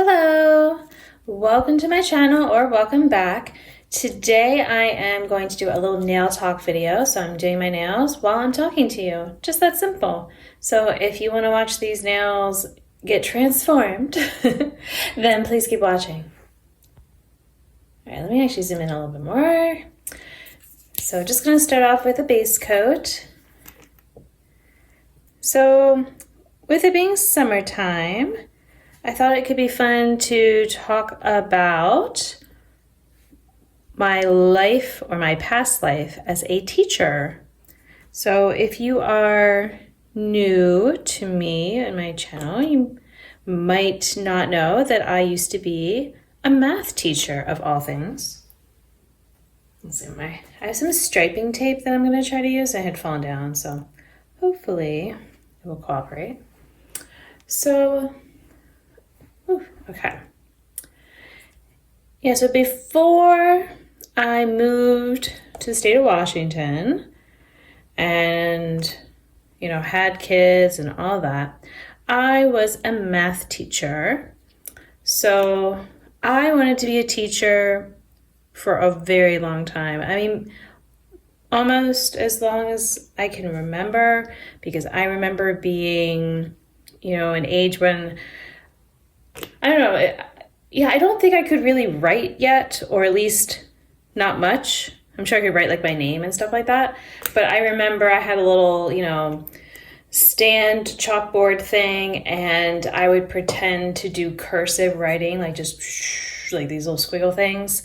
Hello, welcome to my channel or welcome back. Today I am going to do a little nail talk video. So I'm doing my nails while I'm talking to you. Just that simple. So if you want to watch these nails get transformed, then please keep watching. All right, let me actually zoom in a little bit more. So just going to start off with a base coat. So with it being summertime, I thought it could be fun to talk about my life or my past life as a teacher. So if you are new to me and my channel, you might not know that I used to be a math teacher of all things. Let's see, I have some striping tape that I'm going to try to use. I had fallen down, so hopefully it will cooperate. So okay. Yeah, so before I moved to the state of Washington and, had kids and all that, I was a math teacher. So I wanted to be a teacher for a very long time. I mean, almost as long as I can remember, because I remember being, an age when I don't know. I don't think I could really write yet, or at least not much. I'm sure I could write like my name and stuff like that. But I remember I had a little, stand chalkboard thing, and I would pretend to do cursive writing, like just like these little squiggle things.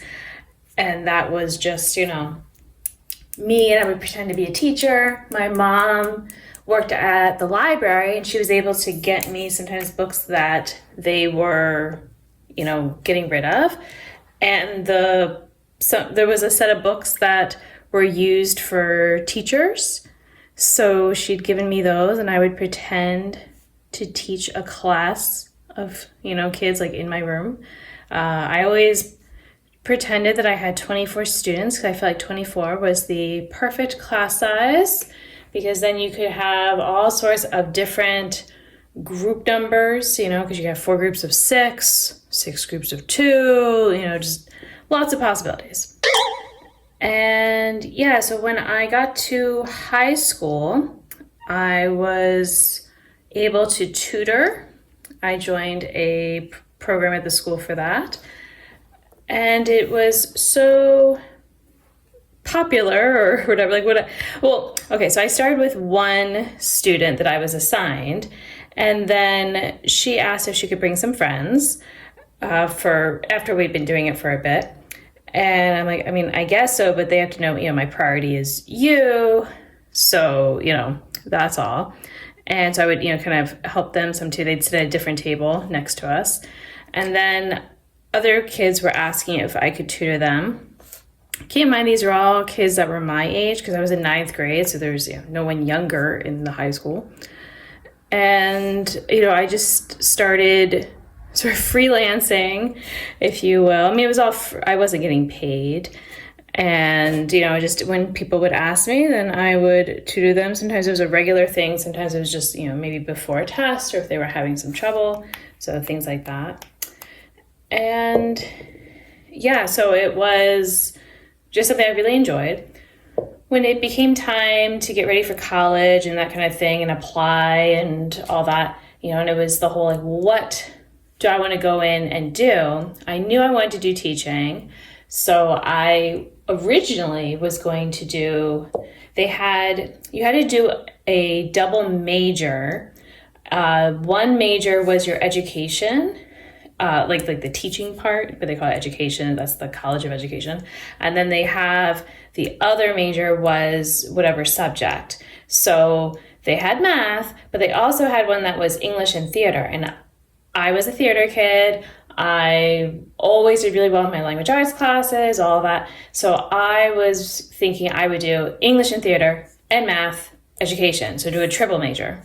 And that was just, me, and I would pretend to be a teacher. My mom worked at the library, and she was able to get me sometimes books that they were, getting rid of. And there was a set of books that were used for teachers. So she'd given me those, and I would pretend to teach a class of, kids like in my room. I always pretended that I had 24 students because I felt like 24 was the perfect class size, because then you could have all sorts of different group numbers, because you have 4 groups of 6, 6 groups of 2, just lots of possibilities. And yeah, so when I got to high school, I was able to tutor. I joined a program at the school for that. And it was so popular or whatever, so I started with one student that I was assigned, and then she asked if she could bring some friends after we'd been doing it for a bit. And I'm like, I guess so, but they have to know, my priority is you. So, that's all. And so I would, kind of help them some too. They'd sit at a different table next to us. And then other kids were asking if I could tutor them. Keep in mind, these are all kids that were my age, because I was in 9th grade, so there's no one younger in the high school. And, I just started sort of freelancing, if you will. It was all, I wasn't getting paid. And, just when people would ask me, then I would tutor them. Sometimes it was a regular thing. Sometimes it was just, maybe before a test, or if they were having some trouble. So things like that. And yeah, so it was just something I really enjoyed. When it became time to get ready for college and that kind of thing, and apply and all that, and it was the whole what do I want to go in and do? I knew I wanted to do teaching. So I originally was going to do, you had to do a double major. One major was your education, like the teaching part, but they call it education. That's the College of Education. And then they have the other major was whatever subject. So they had math, but they also had one that was English and theater. And I was a theater kid. I always did really well in my language arts classes, all that. So I was thinking I would do English and theater and math education. So do a triple major.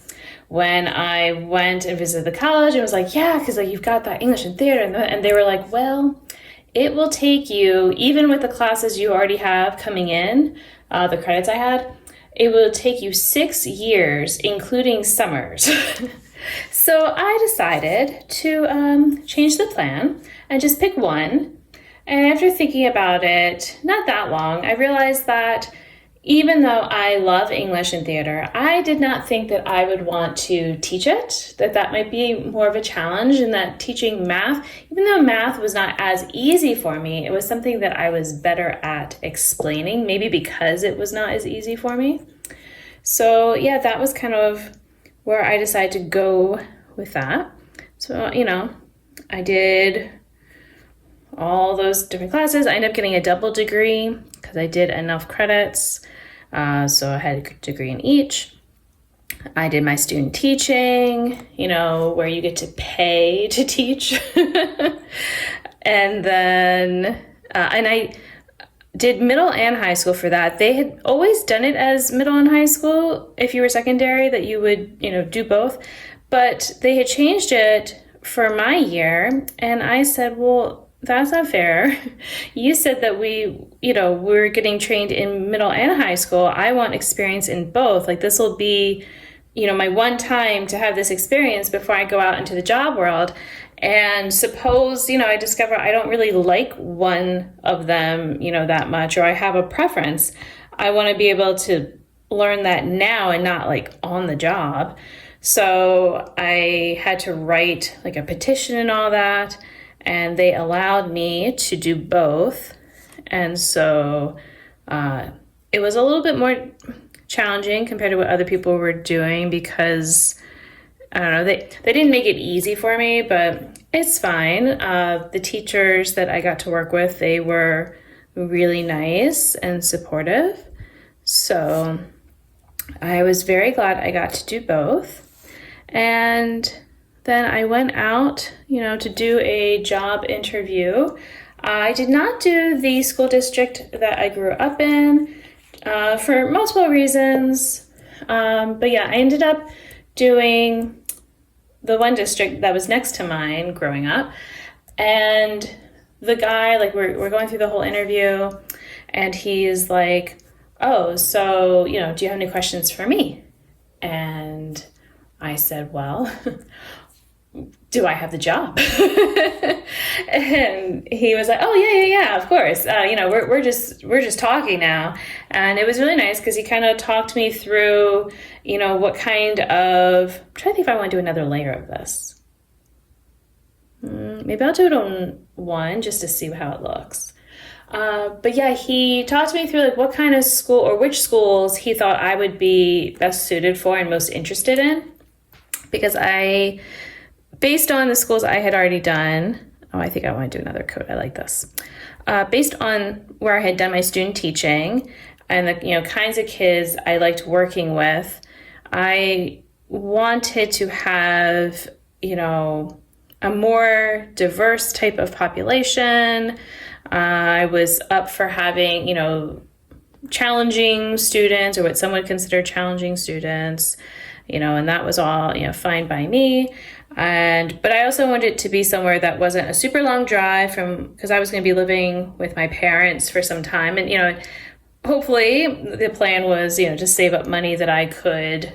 When I went and visited the college, it was like, yeah, because you've got that English and theater. And they were like, well, it will take you, even with the classes you already have coming in, the credits I had, it will take you 6 years, including summers. So I decided decided to change the plan and just pick one. And after thinking about it, not that long, I realized that even though I love English and theater, I did not think that I would want to teach it, that might be more of a challenge, and that teaching math, even though math was not as easy for me, it was something that I was better at explaining, maybe because it was not as easy for me. So yeah, that was kind of where I decided to go with that. So, I did all those different classes. I ended up getting a double degree because I did enough credits. So I had a degree in each. I did my student teaching, where you get to pay to teach. And then, and I did middle and high school for that. They had always done it as middle and high school. If you were secondary, that you would, do both. But they had changed it for my year. And I said, well, that's not fair. You said that we're getting trained in middle and high school. I want experience in both. Like, this will be, my one time to have this experience before I go out into the job world. And suppose, I discover I don't really like one of them, that much, or I have a preference. I want to be able to learn that now and not like on the job. So I had to write like a petition and all that. And they allowed me to do both. And so it was a little bit more challenging compared to what other people were doing because, I don't know, they didn't make it easy for me, but it's fine. The teachers that I got to work with, they were really nice and supportive. So I was very glad I got to do both. And then I went out, to do a job interview. I did not do the school district that I grew up in for multiple reasons. But yeah, I ended up doing the one district that was next to mine growing up. And the guy, like, we're going through the whole interview, and he's like, oh, so, do you have any questions for me? And I said, well, do I have the job? And he was like, oh, yeah, of course. We're just talking now. And it was really nice because he kind of talked me through, what kind of, I'm trying to think if I want to do another layer of this. Maybe I'll do it on one just to see how it looks. But yeah, he talked me through like what kind of school or which schools he thought I would be best suited for and most interested in. Because based on the schools I had already done, I think I want to do another code. I like this. Based on where I had done my student teaching and the kinds of kids I liked working with, I wanted to have a more diverse type of population. I was up for having challenging students, or what some would consider challenging students. And that was all, fine by me. But I also wanted it to be somewhere that wasn't a super long drive because I was going to be living with my parents for some time. And, hopefully the plan was, to save up money that I could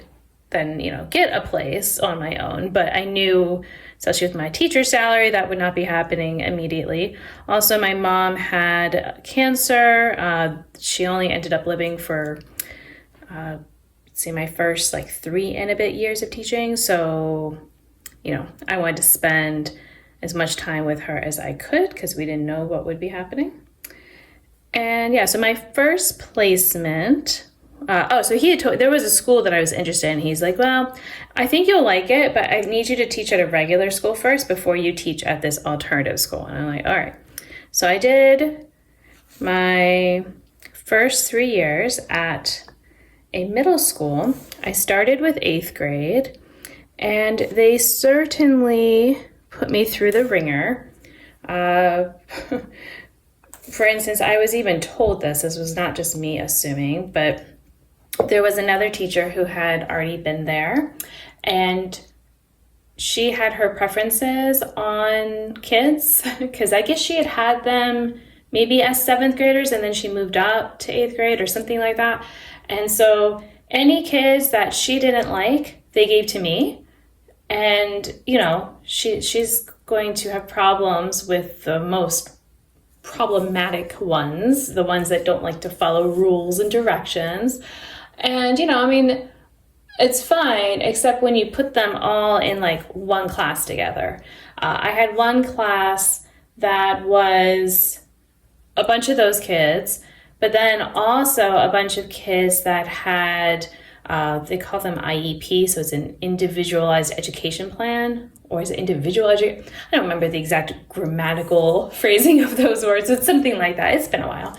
then, get a place on my own. But I knew, especially with my teacher's salary, that would not be happening immediately. Also, my mom had cancer. She only ended up living for, my first 3 and a bit years of teaching. So, I wanted to spend as much time with her as I could because we didn't know what would be happening. And yeah, so my first placement, so he had told, there was a school that I was interested in. He's like, well, I think you'll like it, but I need you to teach at a regular school first before you teach at this alternative school. And I'm like, all right. So I did my first 3 years at a middle school. I started with 8th grade, and they certainly put me through the ringer. For instance, I was even told this was not just me assuming, but there was another teacher who had already been there, and she had her preferences on kids because I guess she had them maybe as 7th graders, and then she moved up to 8th grade or something like that. And so any kids that she didn't like, they gave to me. And, she's going to have problems with the most problematic ones, the ones that don't like to follow rules and directions. And, it's fine, except when you put them all in like one class together. I had one class that was a bunch of those kids, but then also a bunch of kids that had, they call them IEP, so it's an individualized education plan, or is it individual I don't remember the exact grammatical phrasing of those words. It's something like that. It's been a while.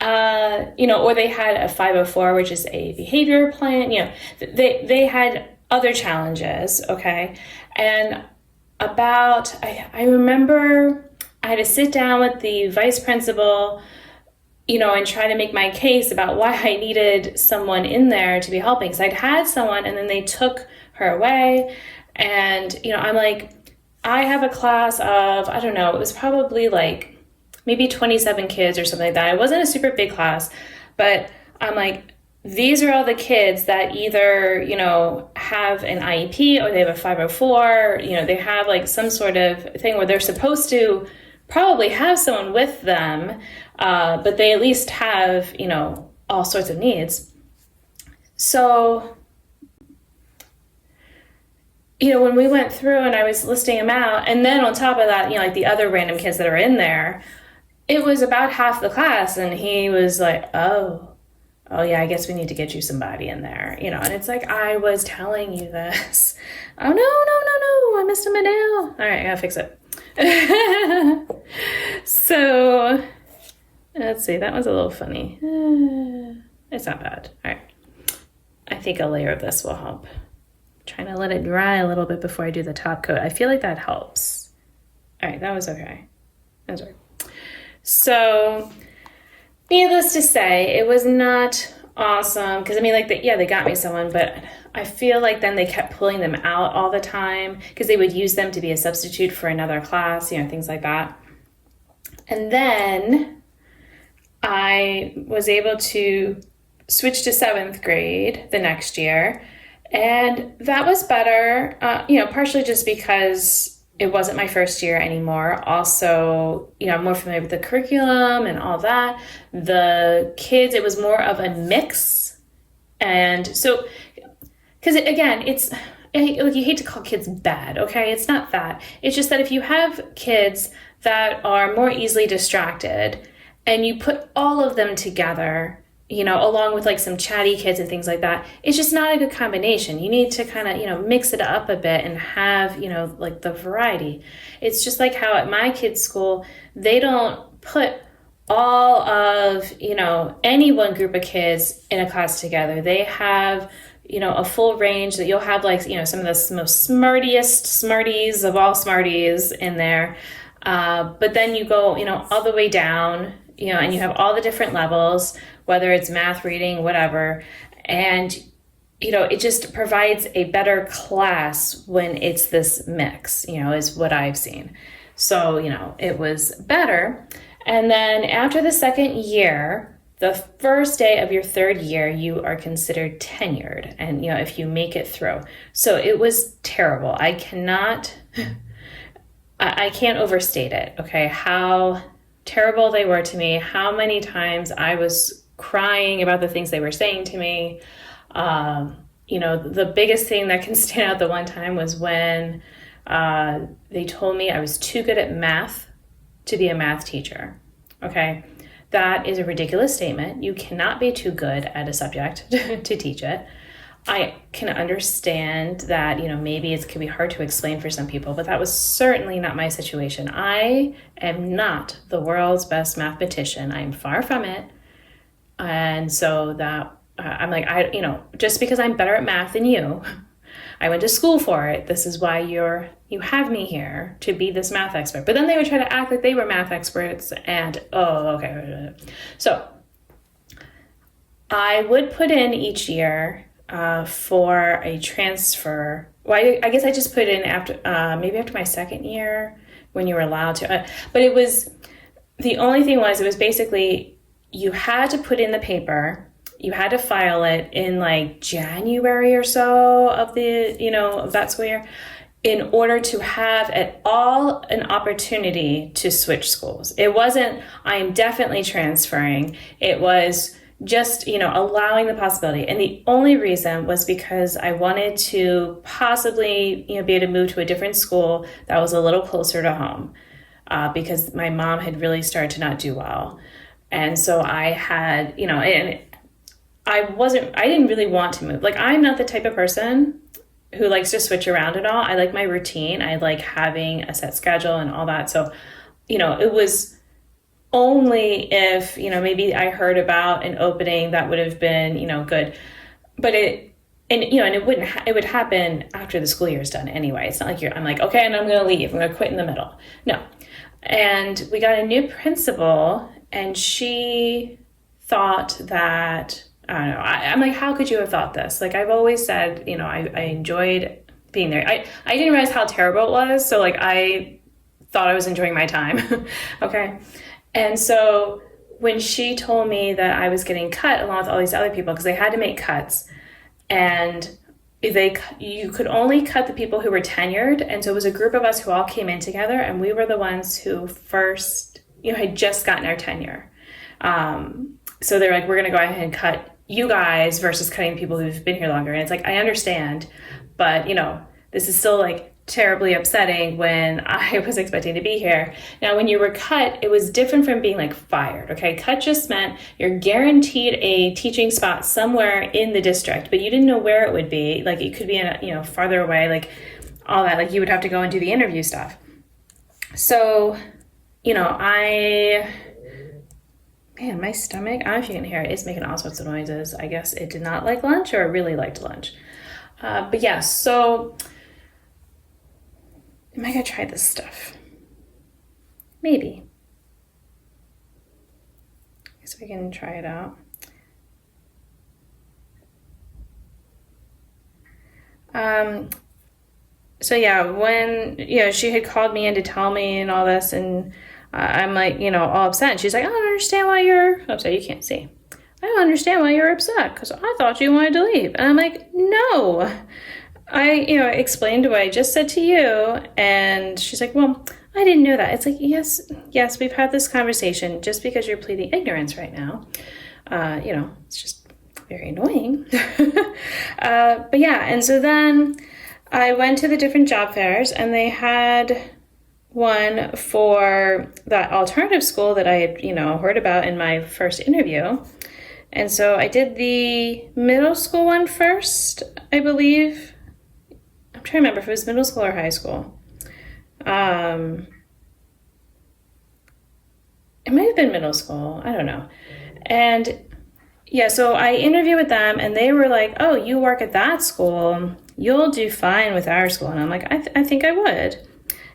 Or they had a 504, which is a behavior plan. They had other challenges, okay? And I remember I had to sit down with the vice principal, and try to make my case about why I needed someone in there to be helping. Because I'd had someone and then they took her away. And, I'm like, I have a class of, I don't know, it was probably like maybe 27 kids or something like that. It wasn't a super big class, but I'm like, these are all the kids that either, have an IEP or they have a 504, they have like some sort of thing where they're supposed to probably have someone with them, but they at least have, all sorts of needs. So, when we went through and I was listing them out, and then on top of that, like the other random kids that are in there, it was about half the class, and he was like, oh yeah, I guess we need to get you somebody in there, and it's like, I was telling you this. Oh, no, I missed a nail. All right, I gotta fix it. So, let's see, that was a little funny. It's not bad. All right. I think a layer of this will help. Trying to let it dry a little bit before I do the top coat. I feel like that helps. All right, that was okay. That's right. So, needless to say, it was not awesome. Because, they got me someone, but I feel like then they kept pulling them out all the time because they would use them to be a substitute for another class, things like that. And then I was able to switch to 7th grade the next year. And that was better, partially just because it wasn't my first year anymore. Also, I'm more familiar with the curriculum and all that. The kids, it was more of a mix. And so, because again, it's, like, you hate to call kids bad, okay? It's not that. It's just that if you have kids that are more easily distracted and you put all of them together, along with like some chatty kids and things like that, it's just not a good combination. You need to kind of, mix it up a bit and have, like the variety. It's just like how at my kids' school, they don't put all of, any one group of kids in a class together. They have, a full range that you'll have like, some of the most smarties of all smarties in there. But then you go, all the way down, and you have all the different levels, whether it's math, reading, whatever. And, it just provides a better class when it's this mix, is what I've seen. So, it was better. And then after the second year, the first day of your third year, you are considered tenured. And, if you make it through. So it was terrible. I can't overstate it. Okay. How terrible they were to me, how many times I was crying about the things they were saying to me. The biggest thing that can stand out the one time was when they told me I was too good at math to be a math teacher. Okay, that is a ridiculous statement. You cannot be too good at a subject to teach it. I can understand that, maybe it could be hard to explain for some people, but that was certainly not my situation. I am not the world's best mathematician. I'm far from it. And so that I'm like, just because I'm better at math than you, I went to school for it. This is why you have me here to be this math expert. But then they would try to act like they were math experts and, okay. So I would put in each year for a transfer. Well, I guess I just put in after, maybe after my second year when you were allowed to. But it was, the only thing was, it was basically, you had to put in the paper, you had to file it in like January or so of the, of that school year. in order to have at all an opportunity to switch schools. It wasn't, I am definitely transferring. It was just, allowing the possibility. And the only reason was because I wanted to possibly, be able to move to a different school that was a little closer to home, because my mom had really started to not do well. And so I had, and I didn't really want to move. Like, I'm not the type of person who likes to switch around at all. I like my routine. I like having a set schedule and all that. So, it was only if, maybe I heard about an opening that would have been, good. But it would happen after the school year is done anyway. It's not like I'm like, okay, and I'm going to leave. I'm going to quit in the middle. No. And we got a new principal, and she thought that, I don't know, I'm like, how could you have thought this? Like, I've always said, I enjoyed being there. I didn't realize how terrible it was. So like, I thought I was enjoying my time. Okay. And so when she told me that I was getting cut along with all these other people, because they had to make cuts, and you could only cut the people who were tenured. And so it was a group of us who all came in together, and we were the ones who first, had just gotten our tenure. So they're like, we're going to go ahead and cut you guys versus cutting people who've been here longer. And it's like, I understand, but this is still like terribly upsetting when I was expecting to be here. Now, when you were cut, it was different from being like fired. Okay. Cut just meant you're guaranteed a teaching spot somewhere in the district, but you didn't know where it would be. Like, it could be in farther away, like all that, like you would have to go and do the interview stuff. So, man, my stomach, I don't know if you can hear it, it's making all sorts of noises. I guess it did not like lunch, or it really liked lunch. But yeah, so am I going to try this stuff? Maybe. I guess we can try it out. So yeah, when, she had called me in to tell me and all this, and I'm like, all upset. And she's like, I don't understand why you're upset. You can't see. I don't understand why you're upset, because I thought you wanted to leave. And I'm like, no. I explained what I just said to you. And she's like, well, I didn't know that. It's like, yes, we've had this conversation. Just because you're pleading ignorance right now, it's just very annoying. But yeah, and so then I went to the different job fairs, and they had one for that alternative school that I had, heard about in my first interview. And so I did the middle school one first, I believe. I'm trying to remember if it was middle school or high school. It might have been middle school. I don't know. And yeah, so I interviewed with them, and they were like, oh, you work at that school, you'll do fine with our school. And I'm like, I think I would.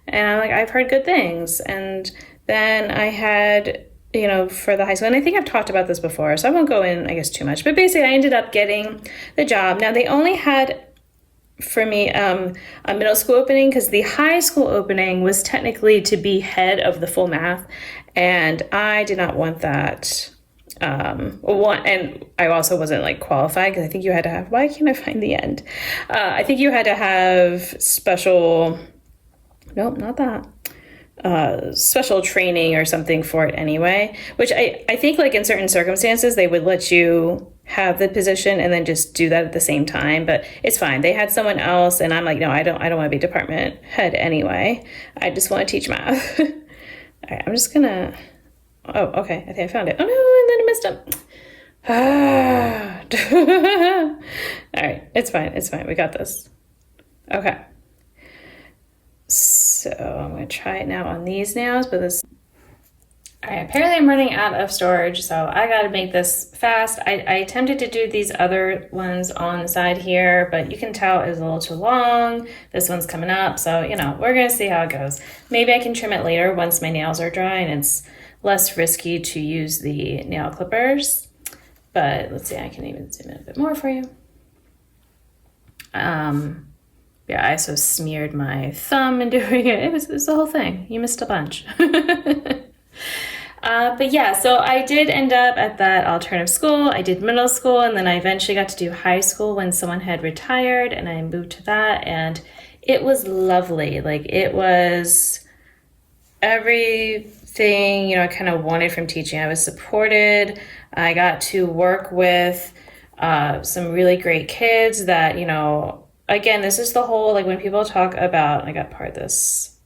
And I'm like, I've heard good things. And then I had, for the high school, and I think I've talked about this before, so I won't go in, I guess, too much. But basically, I ended up getting the job. Now, they only had, for me, a middle school opening, because the high school opening was technically to be head of the full math. And I did not want that. And I also wasn't like qualified, because I think you had to have, why can't I find the end? I think you had to have special, nope, not that. Special training or something for it anyway, which I think like in certain circumstances, they would let you have the position and then just do that at the same time, but it's fine. They had someone else, and I'm like, no, I don't want to be department head anyway. I just want to teach math. All right, I'm just gonna, oh, okay. I think I found it. Oh no, and then I messed up. All right, it's fine. We got this. Okay. So I'm going to try it now on these nails, but this... All right, apparently I'm running out of storage, so I got to make this fast. I attempted to do these other ones on the side here, but you can tell it was a little too long. This one's coming up, so, we're going to see how it goes. Maybe I can trim it later once my nails are dry and it's less risky to use the nail clippers. But let's see, I can even zoom in a bit more for you. Yeah, I also smeared my thumb in doing it. It was the whole thing. You missed a bunch. But yeah, so I did end up at that alternative school. I did middle school, and then I eventually got to do high school when someone had retired, and I moved to that. And it was lovely. Like, it was everything, I kind of wanted from teaching. I was supported. I got to work with some really great kids that, again, this is the whole, like, when people talk about, I got part of this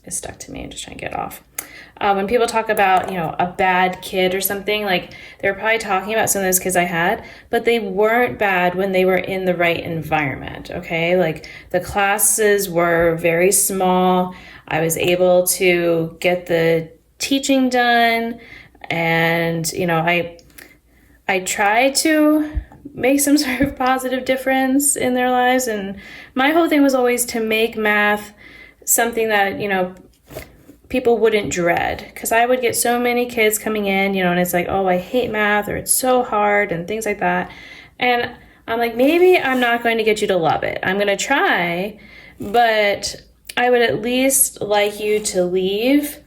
is stuck to me. I'm just trying to get it off. When people talk about, a bad kid or something, like, they're probably talking about some of those kids I had, but they weren't bad when they were in the right environment, okay? Like, the classes were very small. I was able to get the teaching done, and, I tried to make some sort of positive difference in their lives, and my whole thing was always to make math something that, people wouldn't dread, because I would get so many kids coming in, and it's like, oh, I hate math, or it's so hard, and things like that. And I'm like, maybe I'm not going to get you to love it. I'm going to try, but I would at least like you to leave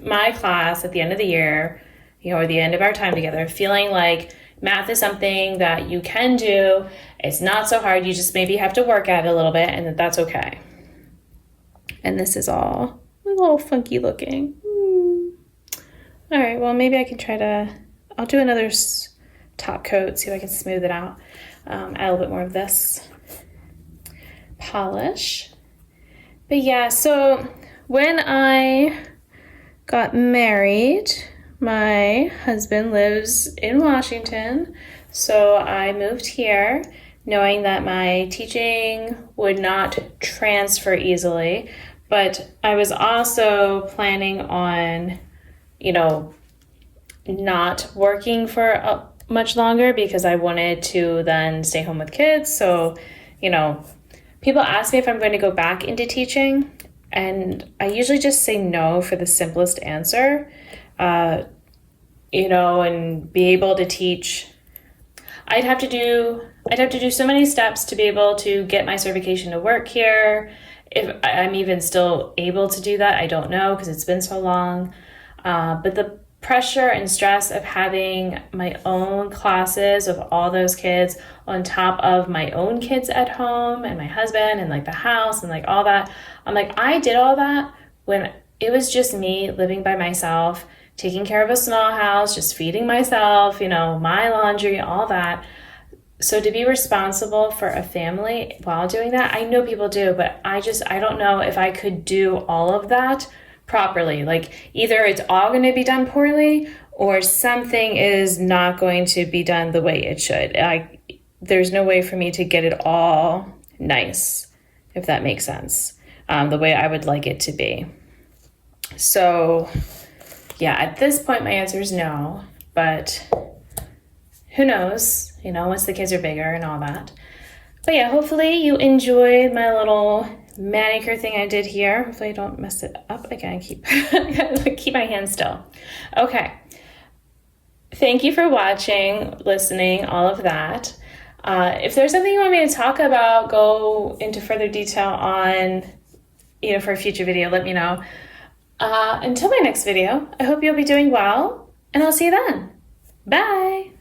my class at the end of the year, or the end of our time together, feeling like math is something that you can do. It's not so hard. You just maybe have to work at it a little bit, and that's okay. And this is all a little funky looking. All right, well, maybe I can I'll do another top coat, see if I can smooth it out. Add a little bit more of this polish. But yeah, so when I got married, my husband lives in Washington, so I moved here knowing that my teaching would not transfer easily. But I was also planning on, not working for much longer, because I wanted to then stay home with kids. So, people ask me if I'm going to go back into teaching, and I usually just say no for the simplest answer, and be able to teach. I'd have to do so many steps to be able to get my certification to work here. If I'm even still able to do that, I don't know, because it's been so long. But the pressure and stress of having my own classes of all those kids on top of my own kids at home and my husband and like the house and like all that. I'm like, I did all that when it was just me living by myself, taking care of a small house, just feeding myself, my laundry, all that. So to be responsible for a family while doing that, I know people do, but I don't know if I could do all of that properly. Like, either it's all going to be done poorly, or something is not going to be done the way it should. There's no way for me to get it all nice, if that makes sense, the way I would like it to be. So yeah, at this point, my answer is no, but who knows, once the kids are bigger and all that. But yeah, hopefully you enjoyed my little manicure thing I did here. Hopefully I don't mess it up again. Keep my hands still. Okay. Thank you for watching, listening, all of that. If there's something you want me to talk about, go into further detail on, for a future video, let me know. Until my next video, I hope you'll be doing well, and I'll see you then. Bye.